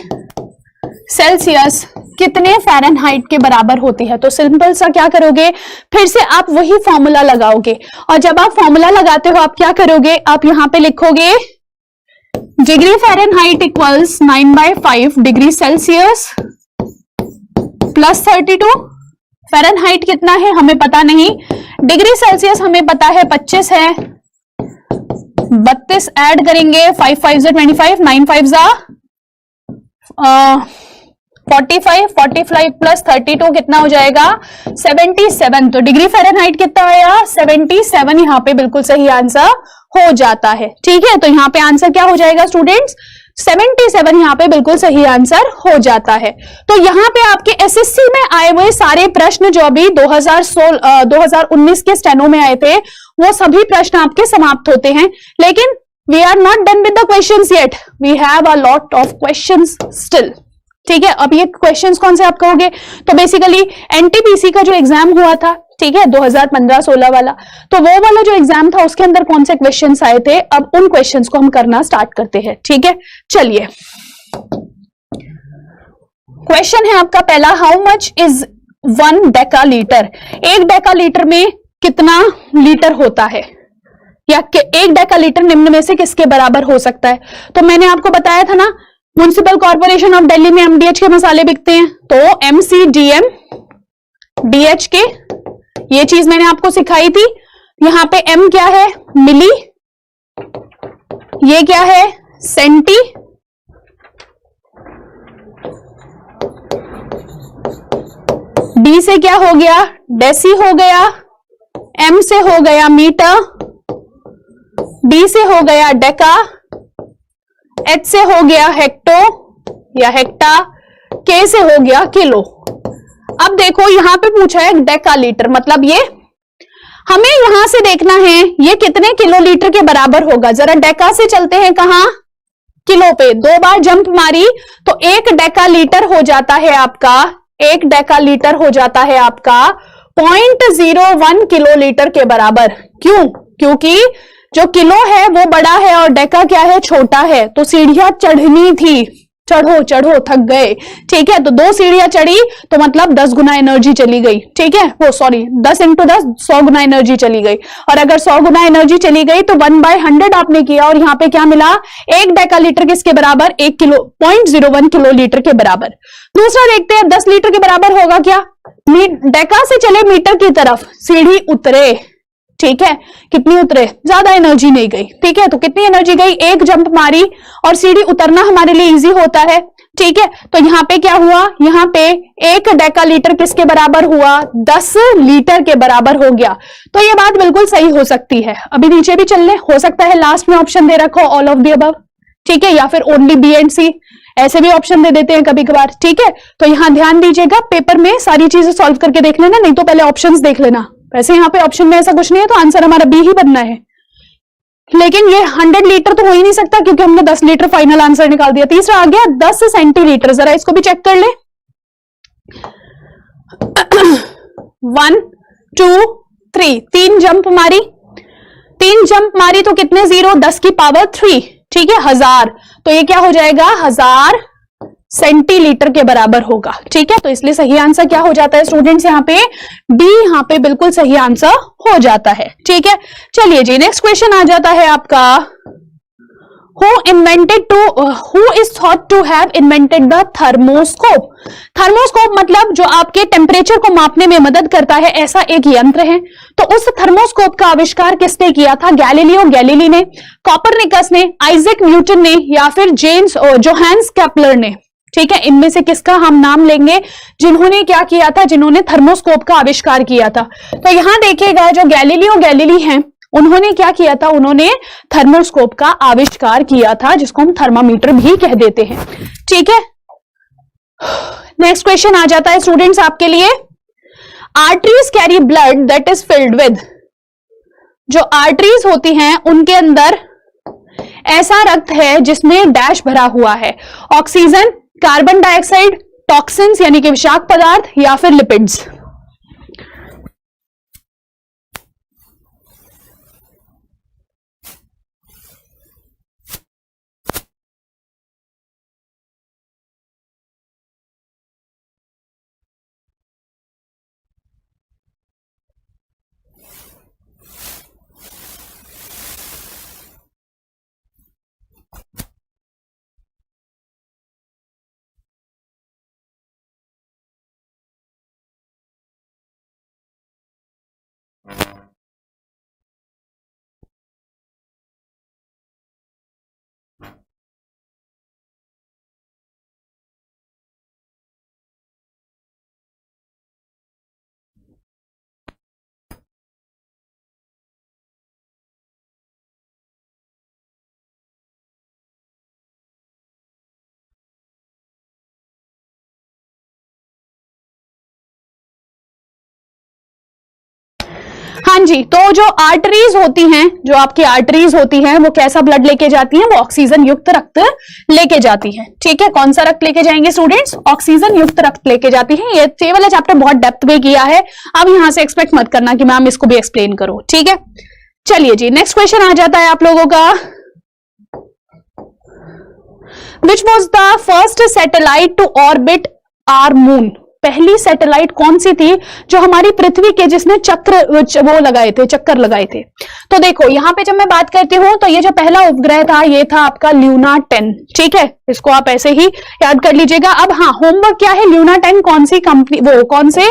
सेल्सियस कितने फ़ारेनहाइट के बराबर होती है। तो सिंपल सा क्या करोगे, फिर से आप वही फॉर्मूला लगाओगे, और जब आप फॉर्मूला लगाते हो आप क्या करोगे, आप यहां पे लिखोगे degree Fahrenheit equals 9/5 degree Celsius plus 32। Fahrenheit कितना है हमें पता नहीं, डिग्री सेल्सियस हमें पता है 25 है, 32 ऐड करेंगे, 5 5 25, 9 5 45, 45 प्लस 32 कितना हो जाएगा 77। तो डिग्री फ़ारेनहाइट कितना आया 77, यहाँ पे बिल्कुल सही आंसर हो जाता है। ठीक है, तो यहाँ पे आंसर क्या हो जाएगा स्टूडेंट्स 77, यहाँ पे बिल्कुल सही आंसर हो जाता है। तो यहाँ पे आपके एसएससी में आए हुए सारे प्रश्न जो अभी 2019 के स्टेनो में आए थे, वो सभी प्रश्न आपके समाप्त होते हैं, लेकिन we are not done with the questions yet, we have a lot of questions still. ठीक है, अब ये क्वेश्चंस कौन से आप कहोगे, तो बेसिकली एनटीपीसी का जो एग्जाम हुआ था, ठीक है 2015-16 वाला, तो वो वाला जो एग्जाम था उसके अंदर कौन से क्वेश्चंस आए थे, अब उन क्वेश्चंस को हम करना स्टार्ट करते हैं। ठीक है, चलिए क्वेश्चन है आपका पहला, हाउ मच इज 1 डेकालीटर? 1 डेकालीटर में कितना लीटर होता है, या 1 डेकालीटर निम्न में से किसके बराबर हो सकता है? तो मैंने आपको बताया था ना, म्युनिसिपल कॉर्पोरेशन ऑफ दिल्ली में एमडीएच के मसाले बिकते हैं, तो एमसीडीएम डीएच के, ये चीज मैंने आपको सिखाई थी। यहां पे एम क्या है मिली, ये क्या है सेंटी, डी से क्या हो गया डेसी हो गया, एम से हो गया मीटर, डी से हो गया डेका, एच से हो गया हेक्टो या हेक्टा, के से हो गया किलो। अब देखो यहां पे पूछा है डेकालीटर, मतलब ये हमें यहां से देखना है ये कितने किलोलीटर के बराबर होगा। जरा डेका से चलते हैं, कहां किलो पे, 2 बार जंप मारी तो 1 डेकालीटर हो जाता है आपका, 1 डेकालीटर हो जाता है आपका 0.01 किलोलीटर के बराबर। क्यों? क्योंकि जो किलो है वो बड़ा है और डेका क्या है छोटा है, तो सीढ़ियां चढ़नी थी, चढ़ो चढ़ो थक गए। ठीक है, तो 2 सीढ़ियां चढ़ी तो मतलब 10 गुना एनर्जी चली गई। ठीक है, वो सॉरी 10 × 10 100 गुना एनर्जी चली गई, और अगर 100 गुना एनर्जी चली गई तो 1/100 आपने किया, और यहाँ पे क्या मिला 1 डेकालीटर किसके बराबर 1 किलो 0.01 किलोलीटर के बराबर। दूसरा देखते हैं 10 लीटर के बराबर होगा क्या, डेका से चले मीटर की तरफ, सीढ़ी उतरे, ठीक है कितनी उतरे, ज्यादा एनर्जी नहीं गई। ठीक है, तो कितनी एनर्जी गई, 1 जंप मारी, और सीढ़ी उतरना हमारे लिए इजी होता है। ठीक है, तो यहाँ पे क्या हुआ, यहाँ पे 1 डेकालीटर किसके बराबर हुआ 10 लीटर के बराबर हो गया। तो ये बात बिल्कुल सही हो सकती है। अभी नीचे भी चलने, हो सकता है लास्ट में ऑप्शन दे रखो ऑल ऑफ द अबव, ठीक है, या फिर ओनली बी एंड सी, ऐसे भी ऑप्शन दे देते हैं कभी कभार। ठीक है, तो यहां ध्यान दीजिएगा, पेपर में सारी चीजें सॉल्व करके देख लेना, नहीं तो पहले ऑप्शंस देख लेना। वैसे यहाँ पे ऑप्शन में ऐसा कुछ नहीं है, तो आंसर हमारा बी ही बनना है, लेकिन ये 100 लीटर तो हो ही नहीं सकता क्योंकि हमने 10 लीटर फाइनल आंसर निकाल दिया। तीसरा आ गया 10 सेंटीलीटर, जरा इसको भी चेक कर ले। 1 2 3, 3 जंप मारी, 3 जंप मारी तो कितने 0, 10 की पावर 3, ठीक है 1000, तो ये क्या हो जाएगा 1000 सेंटीलीटर के बराबर होगा। ठीक है, तो इसलिए सही आंसर क्या हो जाता है स्टूडेंट्स, यहाँ पे बी, यहाँ पे बिल्कुल सही आंसर हो जाता है। ठीक है, चलिए जी नेक्स्ट क्वेश्चन आ जाता है आपका, who is thought to have invented the thermoscope? Thermoscope मतलब जो आपके टेम्परेचर को मापने में मदद करता है, ऐसा एक यंत्र है। तो उस थर्मोस्कोप का आविष्कार किसने किया था, गैलीलियो गैलीली ने, कॉपरनिकस ने, आइजैक न्यूटन ने, या फिर जेम्स जोहान्स केपलर ने? ठीक है, इनमें से किसका हम नाम लेंगे जिन्होंने क्या किया था, जिन्होंने थर्मोस्कोप का आविष्कार किया था? तो यहां देखिएगा जो गैलीलियो गैलीली हैं, उन्होंने क्या किया था, उन्होंने थर्मोस्कोप का आविष्कार किया था, जिसको हम थर्मामीटर भी कह देते हैं। ठीक है, नेक्स्ट क्वेश्चन आ जाता है स्टूडेंट्स आपके लिए, arteries carry blood that is filled with? जो आर्टरीज होती हैं उनके अंदर ऐसा रक्त है जिसमें डैश भरा हुआ है, ऑक्सीजन, कार्बन डाइऑक्साइड, टॉक्सिन्स यानी कि विषाक्त पदार्थ, या फिर लिपिड्स? हाँ जी, तो जो आर्टरीज होती हैं, जो आपकी आर्टरीज होती हैं, वो कैसा ब्लड लेके जाती हैं? वो ऑक्सीजन युक्त रक्त लेके जाती हैं। ठीक है, कौन सा रक्त लेके जाएंगे स्टूडेंट्स? ऑक्सीजन युक्त रक्त लेके जाती हैं। ये वाला चैप्टर बहुत डेप्थ में किया है, अब यहां से एक्सपेक्ट मत करना कि मैम इसको भी एक्सप्लेन करो। ठीक है, चलिए जी, नेक्स्ट क्वेश्चन आ जाता है आप लोगों का। Which was the first satellite to orbit our moon? पहली सैटेलाइट कौन सी थी जो हमारी पृथ्वी के, जिसने वो लगाए थे, चक्कर लगाए थे? तो देखो यहां पे जब मैं बात करती हूं तो ये जो पहला उपग्रह था ये था आपका ल्यूना 10। ठीक है, इसको आप ऐसे ही याद कर लीजिएगा। अब हाँ, होमवर्क क्या है? ल्यूना 10 कौन सी कंपनी, वो कौन से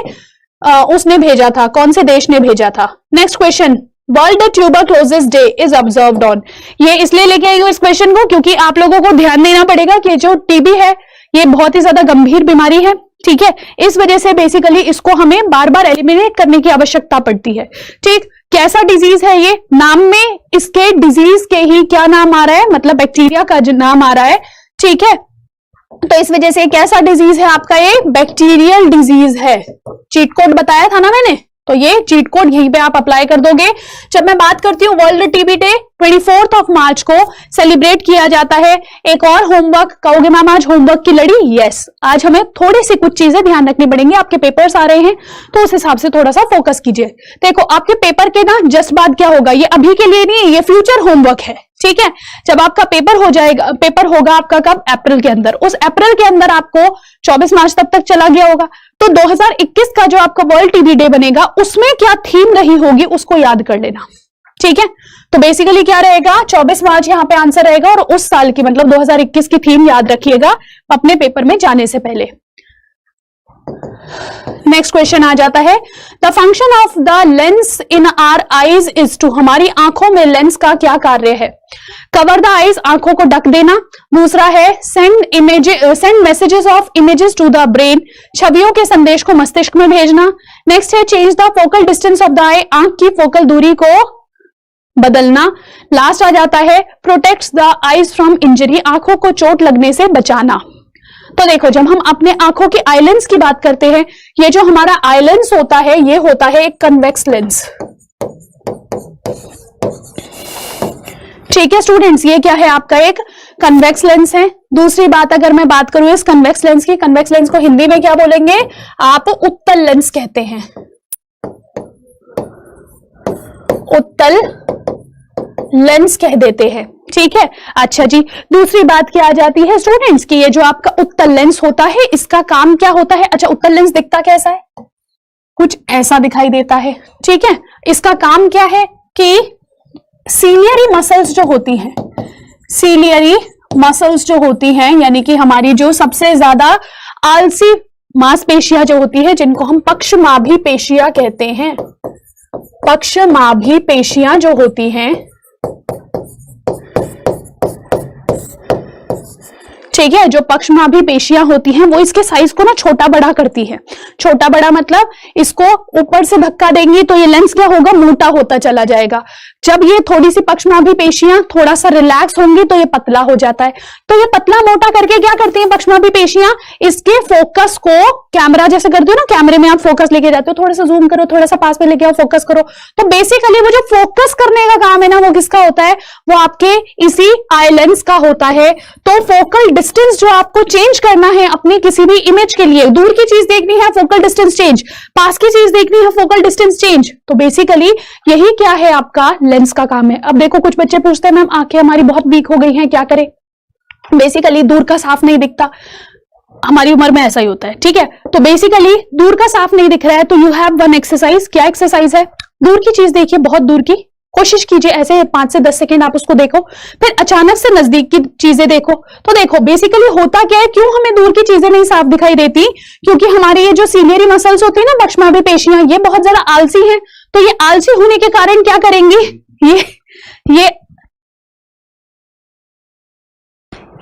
उसने भेजा था, कौन से देश ने भेजा था? Next question, world tuberculosis day is observed on. ये इसलिए लेके आई हूं इस क्वेश्चन को क्योंकि आप लोगों को ध्यान देना पड़ेगा कि जो टीबी है ये बहुत ही ज्यादा गंभीर बीमारी है। ठीक है, इस वजह से बेसिकली इसको हमें बार बार एलिमिनेट करने की आवश्यकता पड़ती है। ठीक, कैसा डिजीज है ये? नाम में इसके डिजीज के ही क्या नाम आ रहा है, मतलब बैक्टीरिया का जो नाम आ रहा है। ठीक है, तो इस वजह से कैसा डिजीज है आपका? ये बैक्टीरियल डिजीज है। चीट कोड बताया था ना मैंने, तो ये चीट कोड यहीं पे आप अप्लाई कर दोगे। जब मैं बात करती हूँ वर्ल्ड टीबी डे 24 मार्च को सेलिब्रेट किया जाता है। एक और होमवर्क, कहोगे मैम आज होमवर्क की लड़ी? यस, आज हमें थोड़ी सी कुछ चीजें ध्यान रखनी पड़ेंगी। आपके पेपर्स आ रहे हैं तो उस हिसाब से थोड़ा सा फोकस कीजिए। देखो आपके पेपर के ना जस्ट बाद क्या होगा, ये अभी के लिए नहीं है, ये फ्यूचर होमवर्क है। ठीक है, जब आपका पेपर हो जाएगा, पेपर होगा आपका कब? अप्रैल के अंदर। उस अप्रैल के अंदर आपको 24 मार्च तक चला गया होगा, तो 2021 का जो आपका वर्ल्ड टीबी डे बनेगा उसमें क्या थीम रही होगी उसको याद कर लेना। ठीक है, तो बेसिकली क्या रहेगा? 24 मार्च यहाँ पे आंसर रहेगा और उस साल की मतलब 2021 की थीम याद रखिएगा अपने पेपर में जाने से पहले। नेक्स्ट क्वेश्चन आ जाता है, the function of the lens in our eyes is to. हमारी आंखों में लेंस का क्या कार्य है? कवर द आईज, आंखों को ढक देना। दूसरा है send messages of images to the brain, छवियों के संदेश को मस्तिष्क में भेजना। नेक्स्ट है change the focal distance of the eye, आंख की फोकल दूरी को बदलना। लास्ट आ जाता है protects the eyes from injury, आंखों को चोट लगने से बचाना। तो देखो जब हम अपने आंखों के आई लेंस की बात करते हैं, ये जो हमारा आई लेंस होता है ये होता है एक कन्वेक्स लेंस। ठीक है स्टूडेंट्स, ये क्या है आपका? एक कन्वेक्स लेंस है। दूसरी बात अगर मैं बात करूं इस कन्वेक्स लेंस की, कन्वेक्स लेंस को हिंदी में क्या बोलेंगे आप? उत्तल लेंस कहते हैं, उत्तल लेंस कह देते हैं। ठीक है, अच्छा जी, दूसरी बात क्या आ जाती है स्टूडेंट्स कि ये जो आपका उत्तल लेंस होता है इसका काम क्या होता है? अच्छा, उत्तल लेंस दिखता कैसा है? कुछ ऐसा दिखाई देता है। ठीक है, इसका काम क्या है कि सीलियरी मसल्स जो होती हैं, सीलियरी मसल्स जो होती हैं यानी कि हमारी जो सबसे ज्यादा आलसी मांसपेशियां जो होती है जिनको हम पक्षमाभी पेशियां कहते हैं, पक्षमाभी पेशियां जो होती हैं, ठीक है, जो पक्षमाभी पेशियां होती हैं वो इसके साइज को ना छोटा बड़ा करती है। छोटा बड़ा मतलब इसको ऊपर से धक्का देंगी तो ये लेंस क्या होगा? मोटा होता चला जाएगा। जब ये थोड़ी सी पक्षमाभी पेशियां थोड़ा सा रिलैक्स होंगी तो ये पतला हो जाता है। तो ये पतला मोटा करके क्या करती हैं पक्षमाभी पेशियां? इसके फोकस को कैमरा जैसे करते हो ना, कैमरे में आप फोकस लेके जाते हो, थोड़ा सा जूम करो, थोड़ा सा पास में लेके आओ, फोकस करो। तो बेसिकली वो जो फोकस करने का काम है ना वो किसका होता है? वो आपके इसी आई लेंस का होता है। तो फोकल डिस्टेंस जो आपको चेंज करना है अपनी किसी भी इमेज के लिए, दूर की चीज देखनी है फोकल डिस्टेंस चेंज, पास की चीज देखनी है फोकल डिस्टेंस चेंज। तो बेसिकली यही क्या है आपका लेंस का काम है। अब देखो कुछ बच्चे पूछते हैं मैम आंखें हमारी बहुत वीक हो गई हैं, क्या करें? बेसिकली दूर का साफ नहीं दिखता, हमारी उम्र में ऐसा ही होता है। ठीक है, तो बेसिकली दूर का साफ नहीं दिख रहा है तो यू हैव वन एक्सरसाइज। क्या एक्सरसाइज है? दूर की चीज देखिए, बहुत दूर की, कोशिश कीजिए ऐसे 5 से 10 सेकंड आप उसको देखो, फिर अचानक से नजदीक की चीजें देखो। तो देखो बेसिकली होता क्या है, क्यों हमें दूर की चीजें नहीं साफ दिखाई देती? क्योंकि हमारी ये जो सीलियरी मसल्स होती है ना, पक्षमाभी पेशियां, ये बहुत ज्यादा आलसी हैं। तो ये आलसी होने के कारण क्या करेंगी?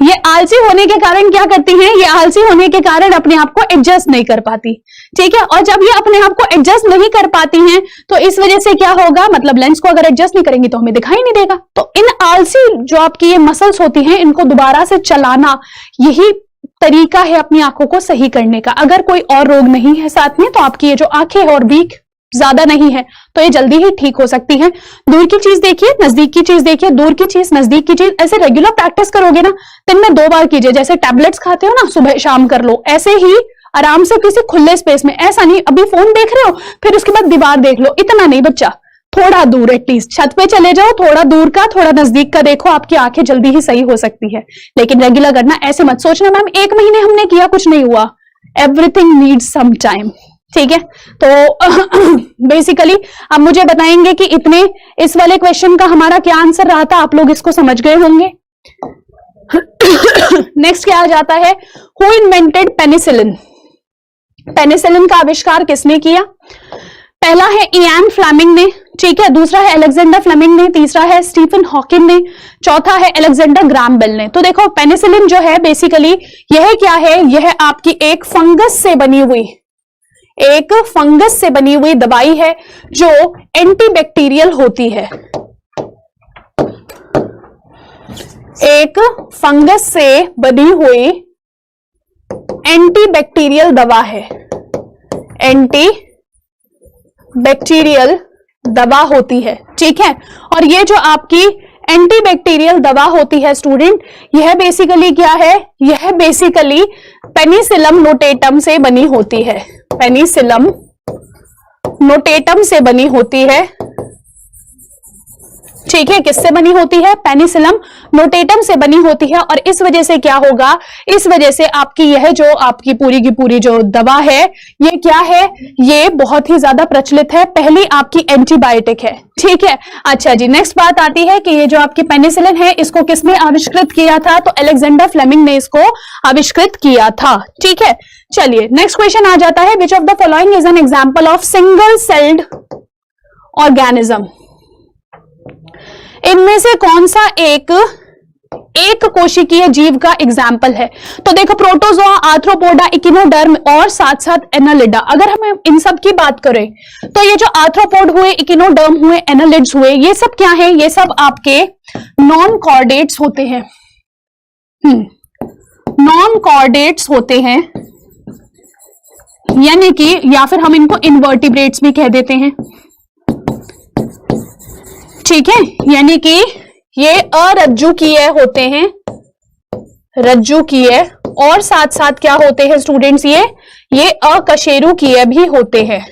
ये आलसी होने के कारण क्या करती हैं? ये आलसी होने के कारण अपने आप को एडजस्ट नहीं कर पाती। ठीक है, और जब ये अपने आप को एडजस्ट नहीं कर पाती हैं तो इस वजह से क्या होगा, मतलब लेंस को अगर एडजस्ट नहीं करेंगी तो हमें दिखाई नहीं देगा। तो इन आलसी जो आपकी ये मसल्स होती हैं इनको दोबारा से चलाना, यही तरीका है अपनी आंखों को सही करने का। अगर कोई और रोग नहीं है साथ में तो आपकी ये जो आंखें और वीक ज्यादा नहीं है, तो ये जल्दी ही ठीक हो सकती है। दूर की चीज देखिए, नजदीक की चीज देखिए, दूर की चीज, नजदीक की चीज, ऐसे रेगुलर प्रैक्टिस करोगे ना, दिन में 2 बार कीजिए। जैसे टैबलेट्स खाते हो ना, सुबह शाम कर लो, ऐसे ही आराम से किसी खुले स्पेस में, ऐसा नहीं अभी फोन देख रहे हो फिर उसके बाद दीवार देख लो, इतना नहीं बच्चा, थोड़ा दूर, एटलीस्ट छत पे चले जाओ, थोड़ा दूर का, थोड़ा नजदीक का देखो, आपकी आंखें जल्दी ही सही हो सकती है। लेकिन रेगुलर करना, ऐसे मत सोचना मैम 1 महीने हमने किया कुछ नहीं हुआ, एवरीथिंग नीड्स सम टाइम, ठीक है। तो बेसिकली अब मुझे बताएंगे कि इतने इस वाले क्वेश्चन का हमारा क्या आंसर रहा था, आप लोग इसको समझ गए होंगे। नेक्स्ट क्या आ जाता है, हु इन्वेंटेड पेनिसिलिन। पेनिसिलिन का आविष्कार किसने किया? पहला है इयान फ्लेमिंग ने, ठीक है, दूसरा है अलेक्जेंडर फ्लेमिंग ने, तीसरा है स्टीफन हॉकिंग ने, चौथा है अलेक्जेंडर ग्राहम बेल ने। तो देखो पेनिसिलिन जो है बेसिकली यह क्या है, यह आपकी एक फंगस से बनी हुई दवाई है जो एंटीबैक्टीरियल होती है। एक फंगस से बनी हुई एंटीबैक्टीरियल दवा है, एंटीबैक्टीरियल दवा होती है, ठीक है। और ये जो आपकी एंटीबैक्टीरियल दवा होती है स्टूडेंट, यह बेसिकली क्या है, यह बेसिकली पेनिसिलम नोटेटम से बनी होती है, पेनिसिलम नोटेटम से बनी होती है, ठीक है। किससे बनी होती है? पेनिसिलम नोटेटम से बनी होती है। और इस वजह से क्या होगा, इस वजह से आपकी यह जो आपकी पूरी की पूरी जो दवा है, ये क्या है, ये बहुत ही ज्यादा प्रचलित है, पहली आपकी एंटीबायोटिक है, ठीक है। अच्छा जी, नेक्स्ट बात आती है कि ये जो आपकी पेनिसिलिन है, इसको किसने आविष्कृत किया था? तो अलेक्जेंडर फ्लेमिंग ने इसको आविष्कृत किया था, ठीक है। चलिए नेक्स्ट क्वेश्चन आ जाता है, which of the following is an example of single celled organism. इनमें से कौन सा एक कोशिकीय जीव का एग्जाम्पल है? तो देखो प्रोटोजोआ, आर्थ्रोपोडा, इकिनोडर्म और साथ साथ एनालिडा। अगर हम इन सब की बात करें तो ये जो आर्थ्रोपोड हुए, इकिनोडर्म हुए, एनालिड्स हुए, ये सब क्या है? ये सब आपके नॉन कॉर्डेट्स होते हैं, नॉन कॉर्डेट्स होते हैं, यानी कि या फिर हम इनको इनवर्टिब्रेट्स भी कह देते हैं, ठीक है। यानी कि ये अरज्जुकीय होते हैं, रज्जुकीय, और साथ साथ क्या होते हैं स्टूडेंट्स, ये अकशेरुकीय भी होते हैं,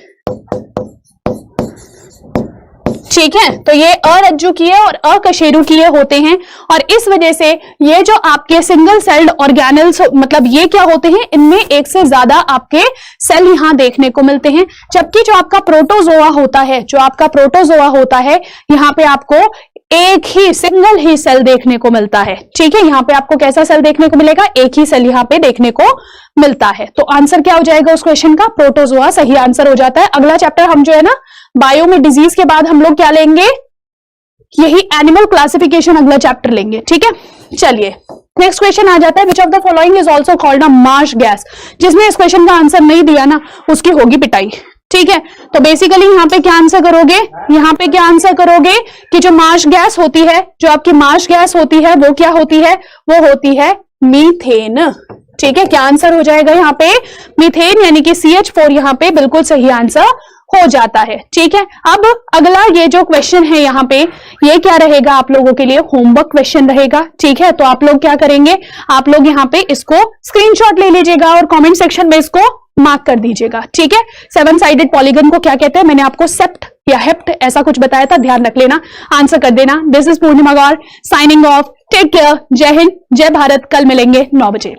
ठीक है। तो ये अरज्जुकीय और अकशेरुकीय होते हैं, और इस वजह से ये जो आपके सिंगल सेल्ड ऑर्गेनल्स, मतलब ये क्या होते हैं, इनमें एक से ज्यादा आपके सेल यहां देखने को मिलते हैं। जबकि जो आपका प्रोटोजोआ होता है, यहां पे आपको एक ही सिंगल ही सेल देखने को मिलता है, ठीक है। यहां पे आपको कैसा सेल देखने को मिलेगा? एक ही सेल यहां पे देखने को मिलता है। तो आंसर क्या हो जाएगा उस क्वेश्चन का? प्रोटोजोआ सही आंसर हो जाता है। अगला चैप्टर हम जो है ना, बायो में डिजीज के बाद हम लोग क्या लेंगे? यही एनिमल क्लासिफिकेशन अगला चैप्टर लेंगे, ठीक है। चलिए नेक्स्ट क्वेश्चन आ जाता है, which of the following is also called a Marsh gas. जिसने इस क्वेश्चन का आंसर नहीं दिया ना, उसकी होगी पिटाई, ठीक है। तो बेसिकली यहाँ पे क्या आंसर करोगे? यहाँ पे क्या आंसर करोगे कि जो मार्श गैस होती है, जो आपकी मार्श गैस होती है, वो क्या होती है? वो होती है मीथेन, ठीक है। क्या आंसर हो जाएगा यहाँ पे? मीथेन, यानी कि CH4 यहाँ पे बिल्कुल सही आंसर हो जाता है, ठीक है। अब अगला ये जो क्वेश्चन है यहाँ पे, ये क्या रहेगा आप लोगों के लिए? होमवर्क क्वेश्चन रहेगा, ठीक है। तो आप लोग क्या करेंगे? आप लोग यहाँ पे इसको स्क्रीनशॉट ले लीजिएगा और कमेंट सेक्शन में इसको मार्क कर दीजिएगा, ठीक है। 7 साइडेड पॉलीगन को क्या कहते हैं? मैंने आपको सेप्ट या हेप्ट ऐसा कुछ बताया था, ध्यान रख लेना, आंसर कर देना। This is Purnima Gaur signing off. Take care, जय हिंद, जय भारत। कल मिलेंगे 9 बजे।